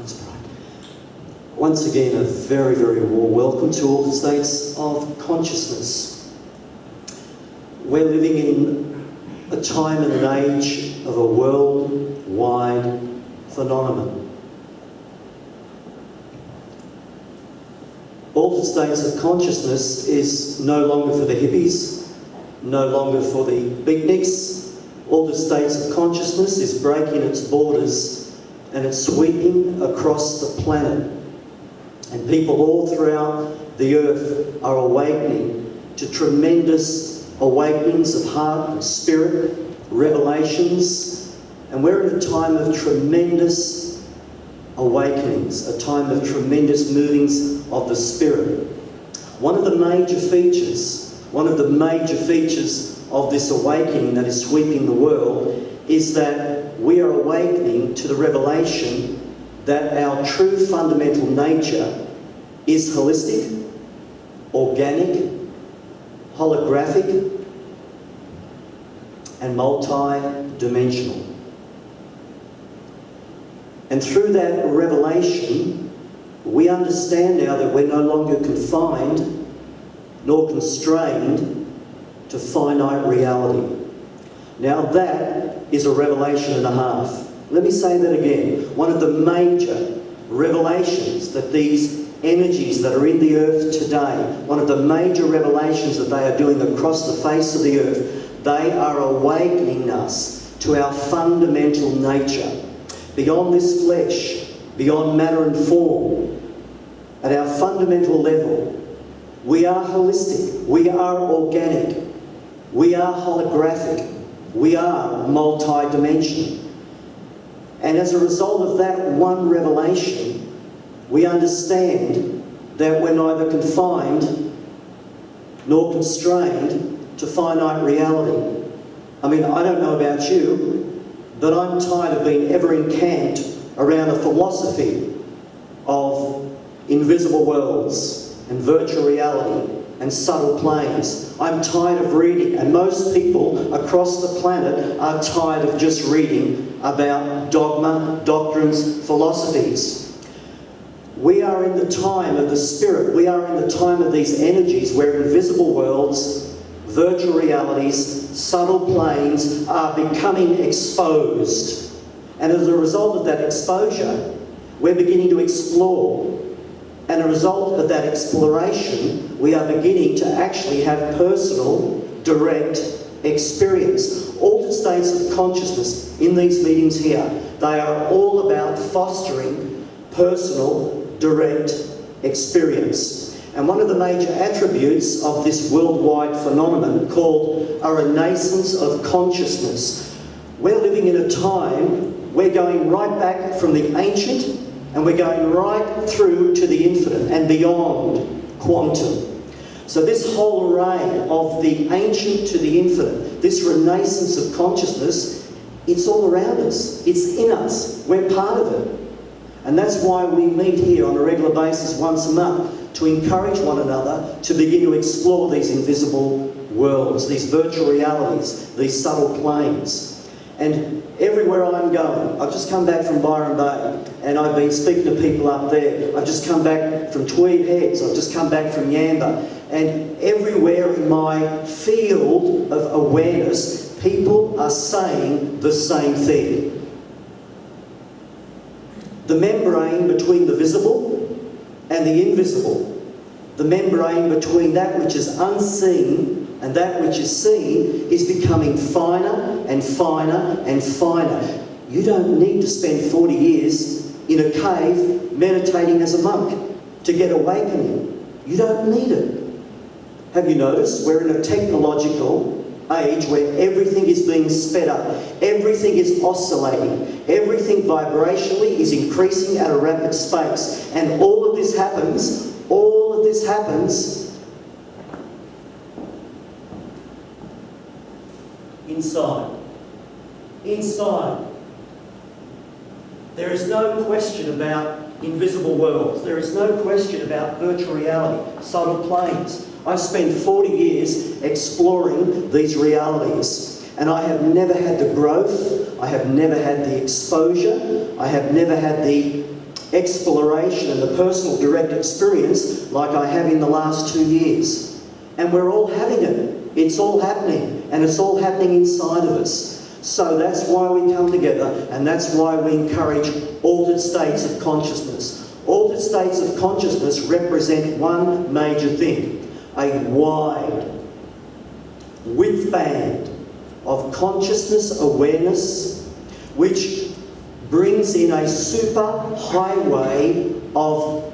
Let's pray. Once again, a very, very warm welcome to all the states of consciousness. We're living in a time and an age of a worldwide phenomenon. Altered states of consciousness is no longer for the hippies, no longer for the beatniks. Altered states of consciousness is breaking its borders and it's sweeping across the planet. And people all throughout the earth are awakening to tremendous awakenings of heart and spirit, revelations. And we're in a time of tremendous awakenings, a time of tremendous movings of the spirit. One of the major features of this awakening that is sweeping the world is that we are awakening to the revelation that our true fundamental nature is holistic, organic, holographic, and multi-dimensional. And through that revelation, we understand now that we're no longer confined nor constrained to finite reality. Now that is a revelation and a half. Let me say that again. One of the major revelations that these energies that are in the earth today, one of the major revelations that they are doing across the face of the earth, they are awakening us to our fundamental nature. Beyond this flesh, beyond matter and form, at our fundamental level, we are holistic, we are organic, we are holographic, we are multi-dimensional. And as a result of that one revelation, we understand that we're neither confined nor constrained to finite reality. I mean, I don't know about you, but I'm tired of being ever encamped around a philosophy of invisible worlds and virtual reality and subtle planes. I'm tired of reading, and most people across the planet are tired of just reading about dogma, doctrines, philosophies. We are in the time of the spirit. We are in the time of these energies where invisible worlds, virtual realities, subtle planes are becoming exposed. And as a result of that exposure, we're beginning to explore. And as a result of that exploration, we are beginning to actually have personal, direct experience. Altered states of consciousness in these meetings here, they are all about fostering personal, direct experience. And one of the major attributes of this worldwide phenomenon called a renaissance of consciousness. We're living in a time, we're going right back from the ancient and we're going right through to the infinite and beyond quantum. So this whole array of the ancient to the infinite, this renaissance of consciousness, it's all around us. It's in us. We're part of it. And that's why we meet here on a regular basis once a month, to encourage one another to begin to explore these invisible worlds, these virtual realities, these subtle planes. And everywhere I'm going, I've just come back from Byron Bay and I've been speaking to people up there. I've just come back from Tweed Heads, I've just come back from Yamba. And everywhere in my field of awareness, people are saying the same thing. The membrane between the visible and the invisible, the membrane between that which is unseen and that which is seen, is becoming finer and finer and finer. You don't need to spend 40 years in a cave meditating as a monk to get awakening. You don't need it. Have you noticed we're in a technological age where everything is being sped up, everything is oscillating, everything vibrationally is increasing at a rapid pace, and all of this happens inside. There is no question about invisible worlds. There is no question about virtual reality, subtle planes. I've spent 40 years exploring these realities, and I have never had the growth, I have never had the exposure, I have never had the exploration and the personal direct experience like I have in the last 2 years. And we're all having it. It's all happening, and it's all happening inside of us. So that's why we come together, and that's why we encourage altered states of consciousness. Altered states of consciousness represent one major thing: a wide width band of consciousness awareness, which brings in a super highway of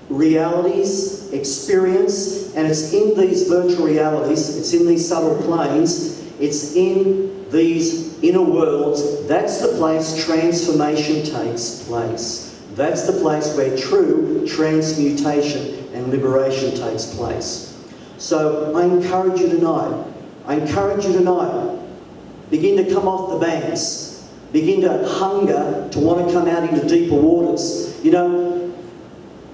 realities, experience, and it's in these virtual realities, it's in these subtle planes, it's in these inner worlds. That's the place transformation takes place. That's the place where true transmutation and liberation takes place. So I encourage you tonight, begin to come off the banks, begin to hunger to want to come out into deeper waters. You know,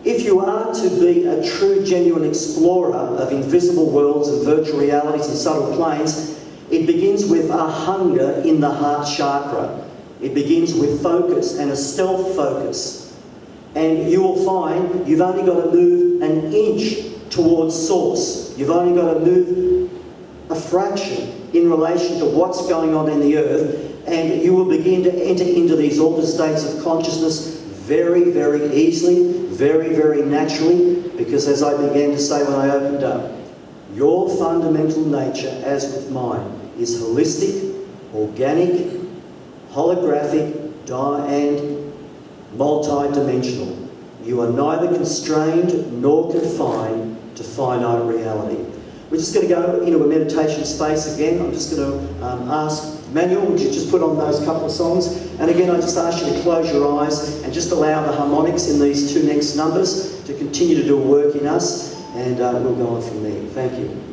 if you are to be a true, genuine explorer of invisible worlds and virtual realities and subtle planes, it begins with a hunger in the heart chakra. It begins with focus and a stealth focus. And you will find you've only got to move an inch towards source. You've only got to move a fraction in relation to what's going on in the earth, and you will begin to enter into these altered states of consciousness very, very easily, very, very naturally, because as I began to say when I opened up, your fundamental nature, as with mine, is holistic, organic, holographic, and multi-dimensional. You are neither constrained nor confined to finite reality. We're just going to go into a meditation space again. I'm just going to ask Manuel, would you just put on those couple of songs? And again, I just ask you to close your eyes and just allow the harmonics in these two next numbers to continue to do work in us, and we'll go on from there. Thank you.